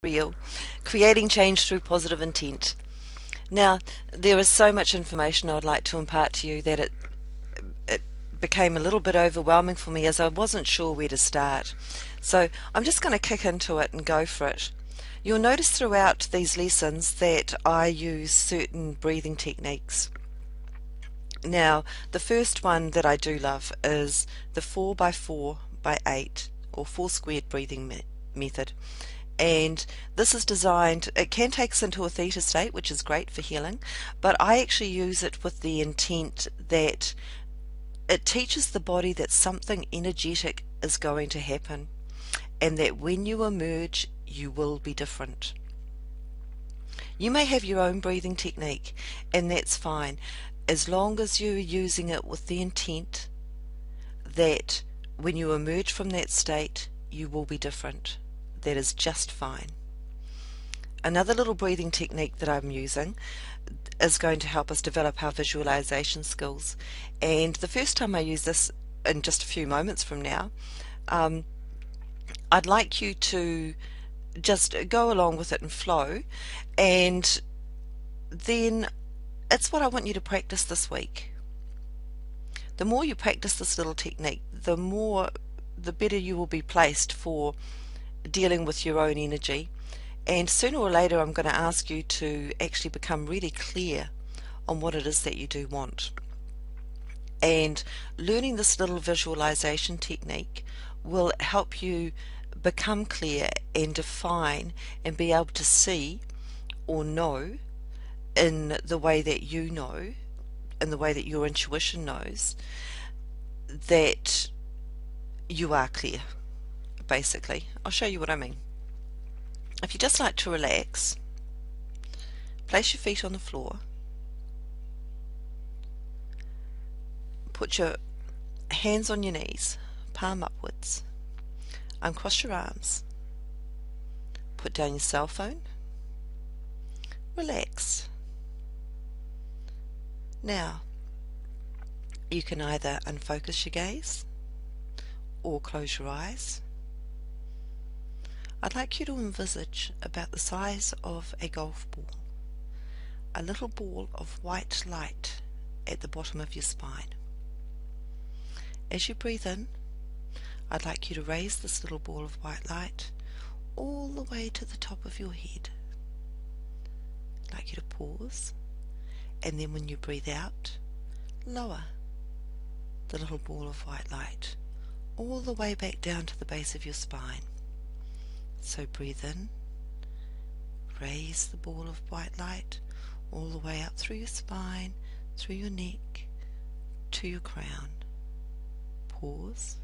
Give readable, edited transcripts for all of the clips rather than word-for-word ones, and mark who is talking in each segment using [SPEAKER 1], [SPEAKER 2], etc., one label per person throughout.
[SPEAKER 1] Real, creating change through positive intent. Now, there is so much information I would like to impart to you that it became a little bit overwhelming for me as I wasn't sure where to start. So I'm just going to kick into it and go for it. You'll notice throughout these lessons that I use certain breathing techniques. Now, the first one that I do love is the 4 by 4 by 8 or 4 squared breathing method. And this is designed, it can take us into a theta state, which is great for healing, but I actually use it with the intent that it teaches the body that something energetic is going to happen, and that when you emerge, you will be different. You may have your own breathing technique, and that's fine, as long as you're using it with the intent that when you emerge from that state, you will be different. That is just fine. Another little breathing technique that I'm using is going to help us develop our visualization skills. And the first time I use this, in just a few moments from now, I'd like you to just go along with it and flow, and then it's what I want you to practice this week. The more you practice this little technique, the better you will be placed for dealing with your own energy. And sooner or later I'm going to ask you to actually become really clear on what it is that you do want. And learning this little visualization technique will help you become clear and define and be able to see or know in the way that you know, in the way that your intuition knows, that you are clear. Basically, I'll show you what I mean. If you just like to relax, place your feet on the floor, put your hands on your knees, palm upwards, uncross your arms, put down your cell phone, relax. Now, you can either unfocus your gaze or close your eyes. I'd like you to envisage about the size of a golf ball, a little ball of white light at the bottom of your spine. As you breathe in, I'd like you to raise this little ball of white light all the way to the top of your head. I'd like you to pause, and then when you breathe out, lower the little ball of white light all the way back down to the base of your spine. So breathe in, raise the ball of white light all the way up through your spine, through your neck, to your crown. Pause,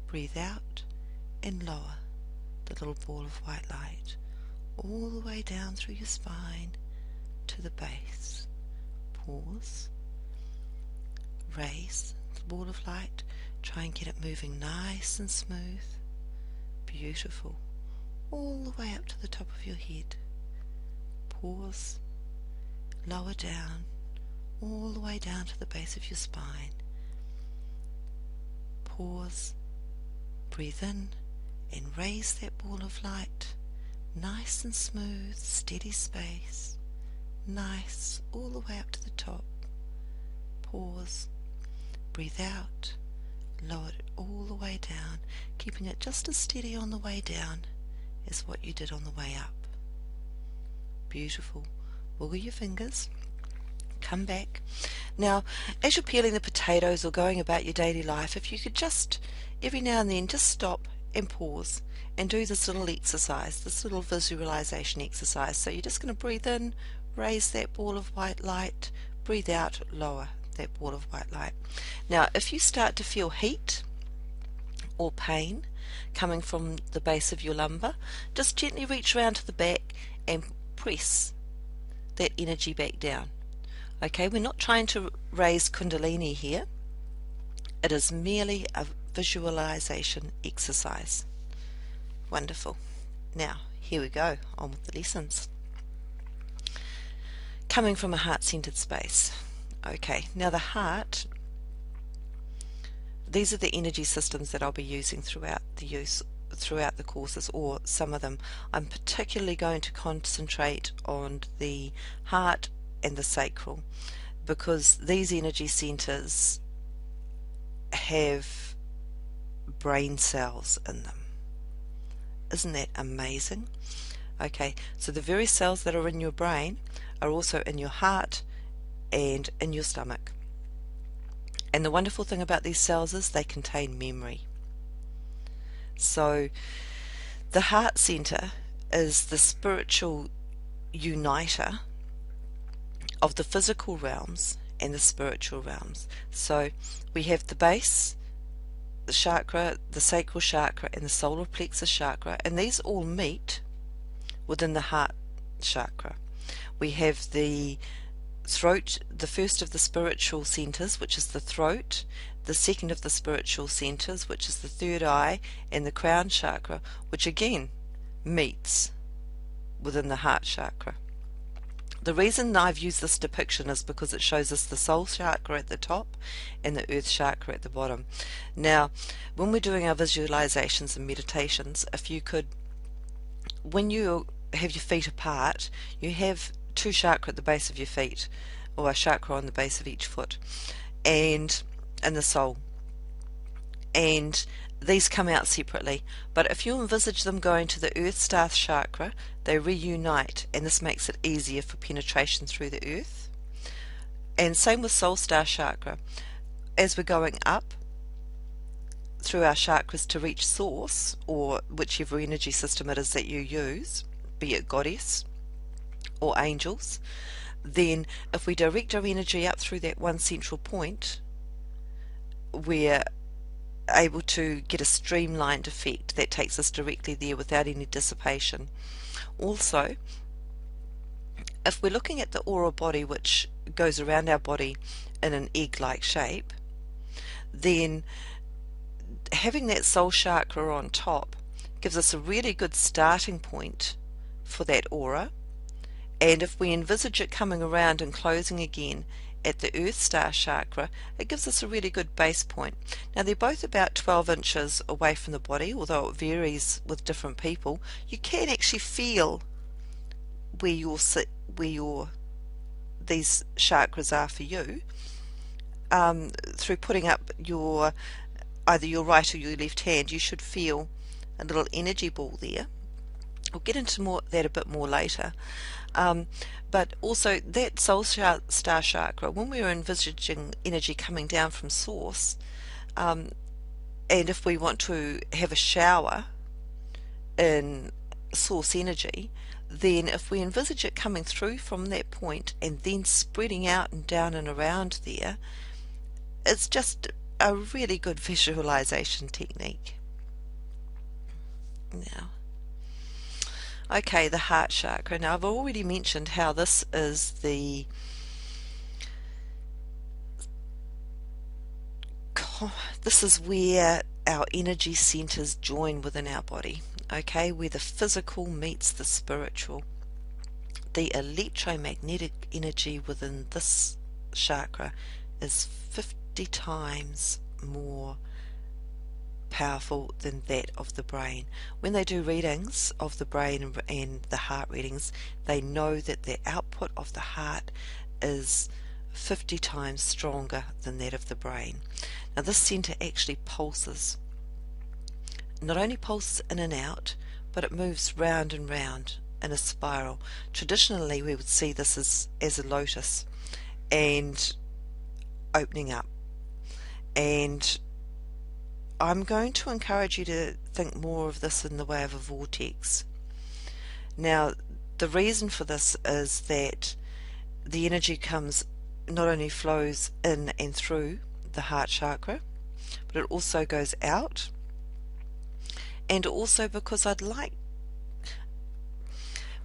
[SPEAKER 1] breathe out, and lower the little ball of white light all the way down through your spine to the base. Pause, raise the ball of light, try and get it moving nice and smooth. Beautiful. All the way up to the top of your head. Pause, lower down, all the way down to the base of your spine. Pause, breathe in, and raise that ball of light, nice and smooth, steady space, nice, all the way up to the top. Pause, breathe out, lower it all the way down, keeping it just as steady on the way down is what you did on the way up. Beautiful. Wiggle your fingers. Come back. Now, as you're peeling the potatoes or going about your daily life, if you could just, every now and then, just stop and pause and do this little exercise, this little visualization exercise. So you're just going to breathe in, raise that ball of white light, breathe out, lower that ball of white light. Now, if you start to feel heat or pain coming from the base of your lumbar, just gently reach around to the back and press that energy back down. Okay, we're not trying to raise Kundalini here. It is merely a visualization exercise. Wonderful. Now, here we go, on with the lessons. Coming from a heart-centered space. Okay, now the heart, these are the energy systems that I'll be using throughout the use throughout the courses, or some of them. I'm particularly going to concentrate on the heart and the sacral, because these energy centers have brain cells in them. Isn't that amazing? Okay, so the very cells that are in your brain are also in your heart and in your stomach. And the wonderful thing about these cells is they contain memory. So the heart center is the spiritual uniter of the physical realms and the spiritual realms. So we have the base, the chakra, the sacral chakra, and the solar plexus chakra, and these all meet within the heart chakra. We have the throat, the first of the spiritual centers, which is the throat, the second of the spiritual centers, which is the third eye, and the crown chakra, which again meets within the heart chakra. The reason I've used this depiction is because it shows us the soul chakra at the top and the earth chakra at the bottom. Now, when we're doing our visualizations and meditations, if you could, when you have your feet apart, you have two chakra at the base of your feet, or a chakra on the base of each foot, and in the sole, and these come out separately. But if you envisage them going to the earth star chakra, they reunite, and this makes it easier for penetration through the earth. And same with soul star chakra. As we're going up through our chakras to reach source, or whichever energy system it is that you use, be it goddess or angels, then if we direct our energy up through that one central point, we're able to get a streamlined effect that takes us directly there without any dissipation. Also, if we're looking at the aura body, which goes around our body in an egg-like shape, then having that soul chakra on top gives us a really good starting point for that aura. And if we envisage it coming around and closing again at the earth star chakra, it gives us a really good base point. Now they're both about 12 inches away from the body, although it varies with different people. You can actually feel where these chakras are for you through putting up either your right or your left hand. You should feel a little energy ball there. We'll get into that a bit more later. But also that soul star chakra, when we're envisaging energy coming down from source, and if we want to have a shower in source energy, then if we envisage it coming through from that point and then spreading out and down and around there, it's just a really good visualization technique. Now, okay, the heart chakra. Now I've already mentioned how this is where our energy centers join within our body, okay, where the physical meets the spiritual. The electromagnetic energy within this chakra is 50 times more powerful than that of the brain. When they do readings of the brain and the heart readings, they know that the output of the heart is 50 times stronger than that of the brain. Now this center actually pulses. Not only pulses in and out, but it moves round and round in a spiral. Traditionally we would see this as a lotus and opening up. And I'm going to encourage you to think more of this in the way of a vortex. Now, the reason for this is that the energy not only flows in and through the heart chakra, but it also goes out. And also because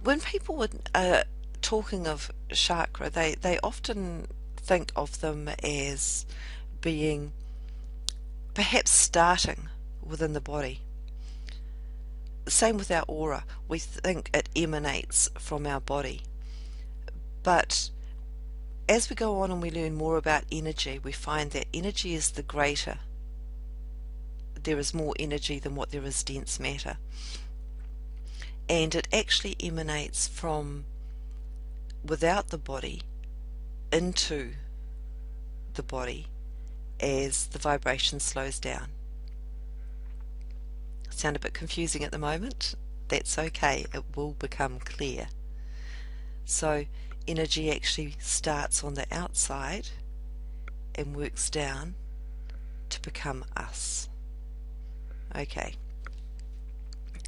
[SPEAKER 1] when people are talking of chakra, they often think of them as being perhaps starting within the body. Same with our aura. We think it emanates from our body. But as we go on and we learn more about energy, we find that energy is the greater there is more energy than what there is dense matter. And it actually emanates from without the body into the body as the vibration slows down. Sound a bit confusing at the moment? That's okay, it will become clear. So energy actually starts on the outside and works down to become us. Okay.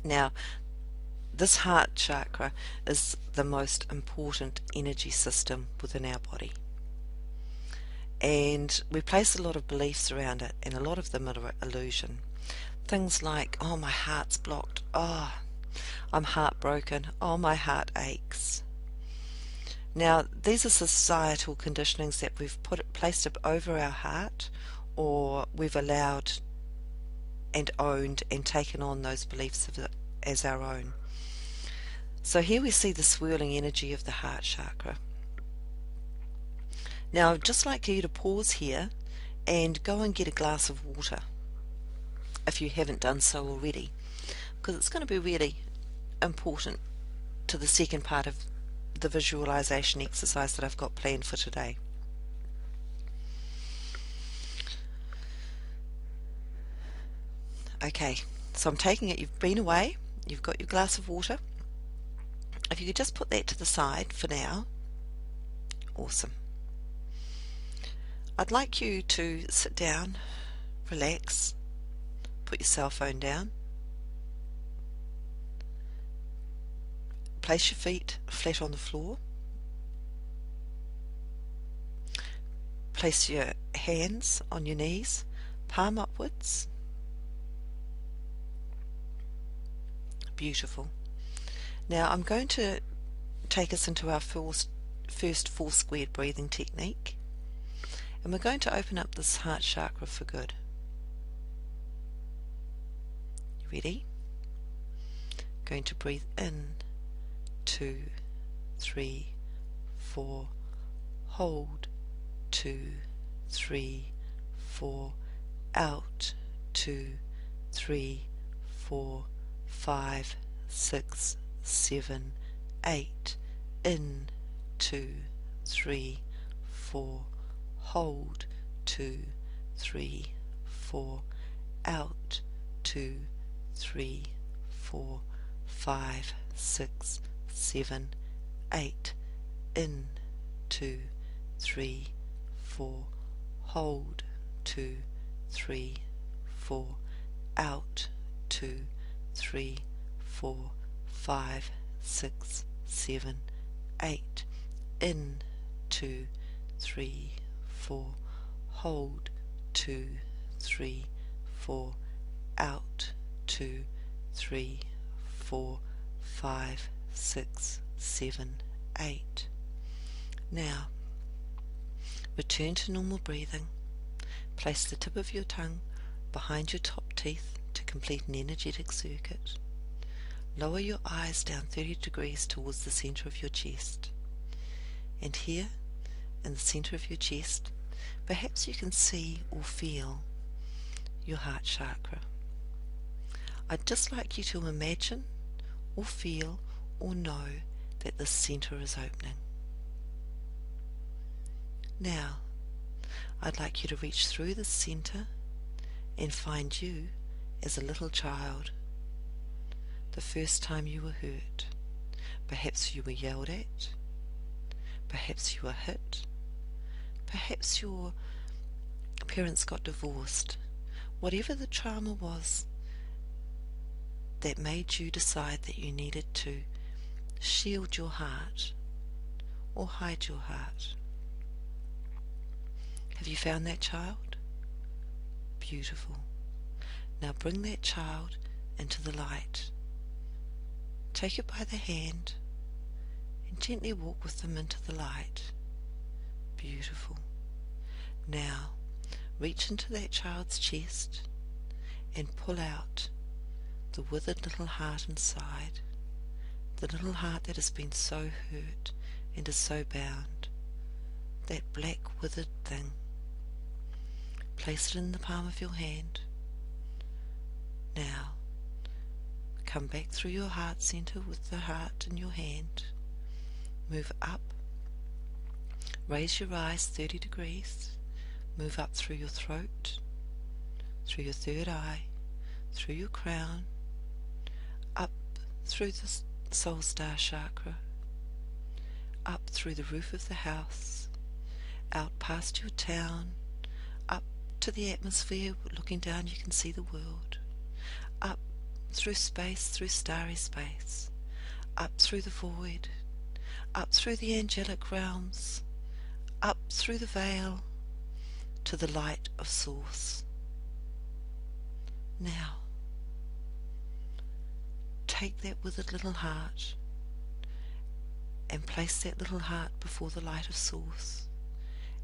[SPEAKER 1] Now, this heart chakra is the most important energy system within our body. And we place a lot of beliefs around it, and a lot of them are illusion. Things like, oh, my heart's blocked, oh, I'm heartbroken, oh, my heart aches. Now, these are societal conditionings that we've placed over our heart, or we've allowed and owned and taken on those beliefs as our own. So here we see the swirling energy of the heart chakra. Now, I'd just like you to pause here and go and get a glass of water, if you haven't done so already, because it's going to be really important to the second part of the visualization exercise that I've got planned for today. Okay, so I'm taking it you've been away, you've got your glass of water. If you could just put that to the side for now. Awesome. I'd like you to sit down, relax, put your cell phone down, place your feet flat on the floor, place your hands on your knees, palm upwards. Beautiful. Now I'm going to take us into our first full squared breathing technique, and we're going to open up this heart chakra for good. Ready? Going to breathe in, 2, 3, 4, hold, 2, 3, 4, out, 2, 3, 4, 5, 6, 7, 8, in, 2, 3, 4, hold, 2, 3, 4, out, 2, 3, 4, 5, 6, 7, 8, in, 2, 3, 4, hold, 2, 3, 4, out, 2, 3, 4, 5, 6, 7, 8, in, 2, 3, 4, hold, 2, 3, 4, out, 2, 3, 4, 5, 6, 7, 8. Now, return to normal breathing. Place the tip of your tongue behind your top teeth to complete an energetic circuit. Lower your eyes down 30 degrees towards the center of your chest. And here, in the center of your chest, perhaps you can see or feel your heart chakra. I'd just like you to imagine or feel or know that the center is opening. Now, I'd like you to reach through the center and find you as a little child. The first time you were hurt, perhaps you were yelled at, perhaps you were hit, perhaps your parents got divorced. Whatever the trauma was that made you decide that you needed to shield your heart or hide your heart. Have you found that child? Beautiful. Now bring that child into the light. Take it by the hand and gently walk with them into the light. Beautiful. Now reach into that child's chest and pull out the withered little heart inside, the little heart that has been so hurt and is so bound, that black withered thing. Place it in the palm of your hand. Now, come back through your heart center with the heart in your hand. Move up. Raise your eyes 30 degrees. Move up through your throat, through your third eye, through your crown, up through the soul star chakra, up through the roof of the house, out past your town, up to the atmosphere. Looking down you can see the world. Up through space, through starry space, up through the void, up through the angelic realms, up through the veil to the light of source. Now, take that withered little heart and place that little heart before the light of source,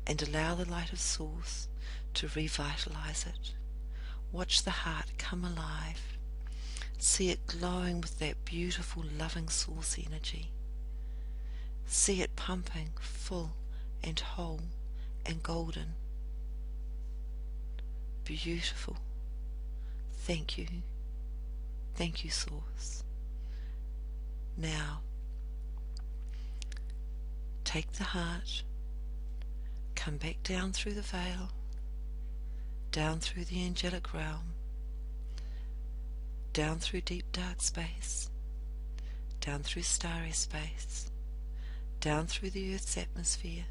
[SPEAKER 1] and allow the light of source to revitalize it. Watch the heart come alive. See it glowing with that beautiful loving source energy. See it pumping full and whole and golden. Beautiful. Thank you. Thank you, source. Now, take the heart, come back down through the veil, down through the angelic realm, down through deep dark space, down through starry space, down through the earth's atmosphere,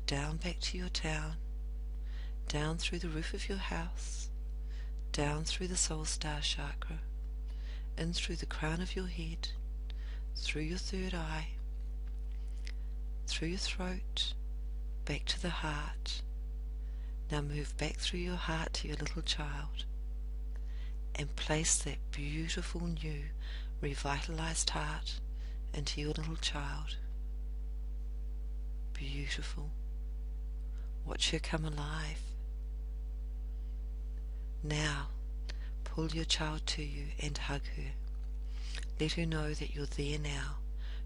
[SPEAKER 1] down back to your town, down through the roof of your house, down through the soul star chakra, in through the crown of your head, through your third eye, through your throat, back to the heart. Now move back through your heart to your little child and place that beautiful new revitalized heart into your little child. Beautiful. Watch her come alive. Now, pull your child to you and hug her. Let her know that you're there now.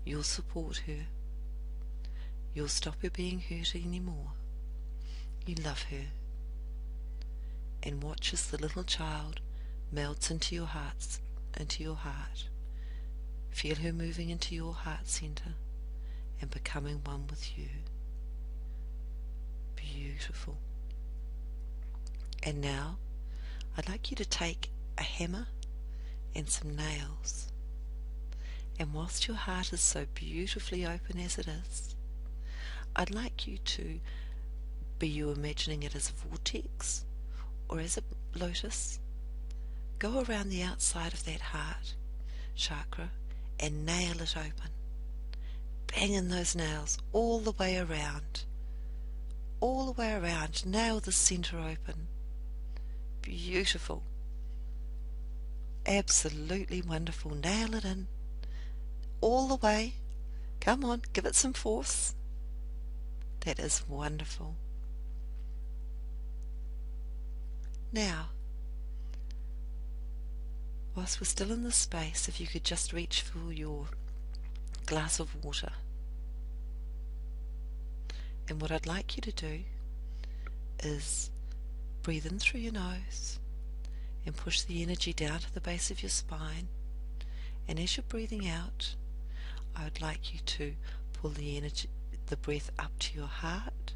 [SPEAKER 1] You'll support her. You'll stop her being hurt anymore. You love her. And watch as the little child melts into your heart. Feel her moving into your heart center and becoming one with you. Beautiful. And now, I'd like you to take a hammer and some nails. And whilst your heart is so beautifully open as it is, I'd like you to, be you imagining it as a vortex or as a lotus, go around the outside of that heart chakra and nail it open. Bang in those nails all the way around. All the way around. Nail the center open. Beautiful. Absolutely wonderful. Nail it in. All the way. Come on, give it some force. That is wonderful. Now, whilst we're still in this space, if you could just reach for your glass of water. And what I'd like you to do is breathe in through your nose and push the energy down to the base of your spine. And as you're breathing out, I would like you to pull the breath up to your heart,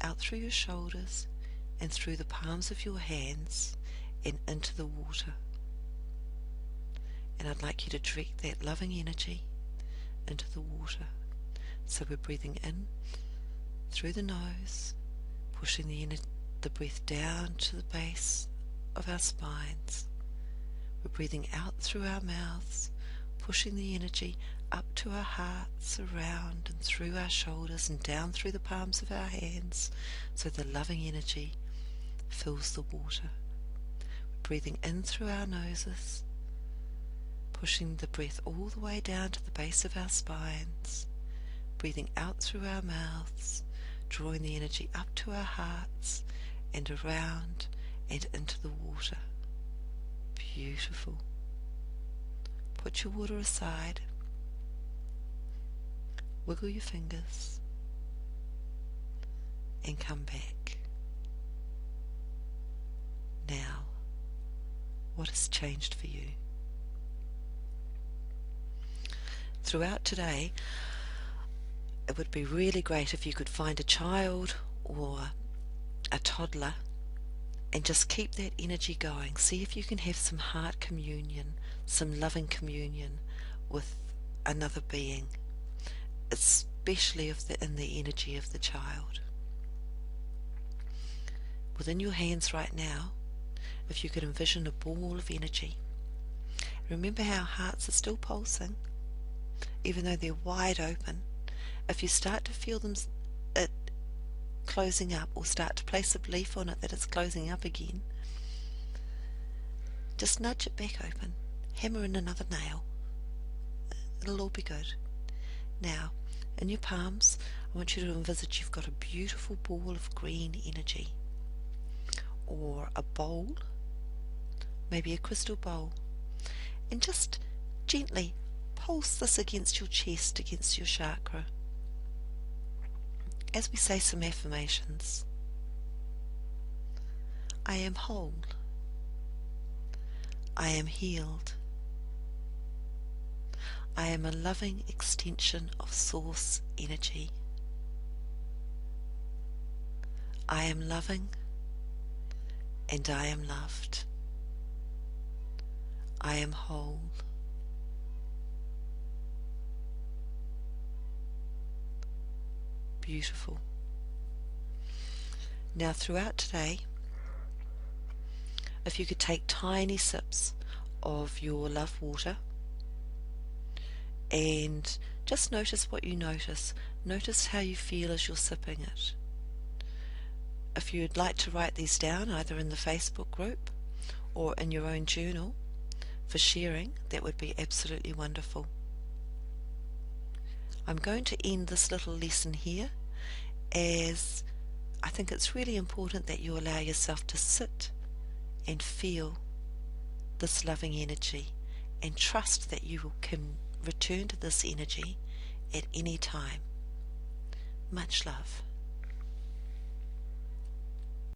[SPEAKER 1] out through your shoulders, and through the palms of your hands and into the water. And I'd like you to direct that loving energy into the water. So we're breathing in through the nose, pushing the breath down to the base of our spines. We're breathing out through our mouths, pushing the energy up to our hearts, around and through our shoulders and down through the palms of our hands, so the loving energy fills the water. We're breathing in through our noses, pushing the breath all the way down to the base of our spines, breathing out through our mouths, drawing the energy up to our hearts and around and into the water. Beautiful. Put your water aside, wiggle your fingers and come back. Now, What has changed for you? Throughout today, it would be really great if you could find a child or a toddler and just keep that energy going. See if you can have some heart communion, some loving communion with another being, especially in the energy of the child. Within your hands right now, if you could envision a ball of energy. Remember how hearts are still pulsing, even though they're wide open. If you start to feel it closing up, or start to place a belief on it that it's closing up again, just nudge it back open. Hammer in another nail. It'll all be good. Now, in your palms, I want you to envisage you've got a beautiful ball of green energy, or a bowl, maybe a crystal bowl, and just gently pulse this against your chest, against your chakra, as we say some affirmations. I am whole. I am healed. I am a loving extension of source energy. I am loving and I am loved. I am whole. Beautiful. Now throughout today, if you could take tiny sips of your love water and just notice what you notice. Notice how you feel as you're sipping it. If you'd like to write these down either in the Facebook group or in your own journal for sharing, that would be absolutely wonderful. I'm going to end this little lesson here, as I think it's really important that you allow yourself to sit and feel this loving energy and trust that you can return to this energy at any time. Much love.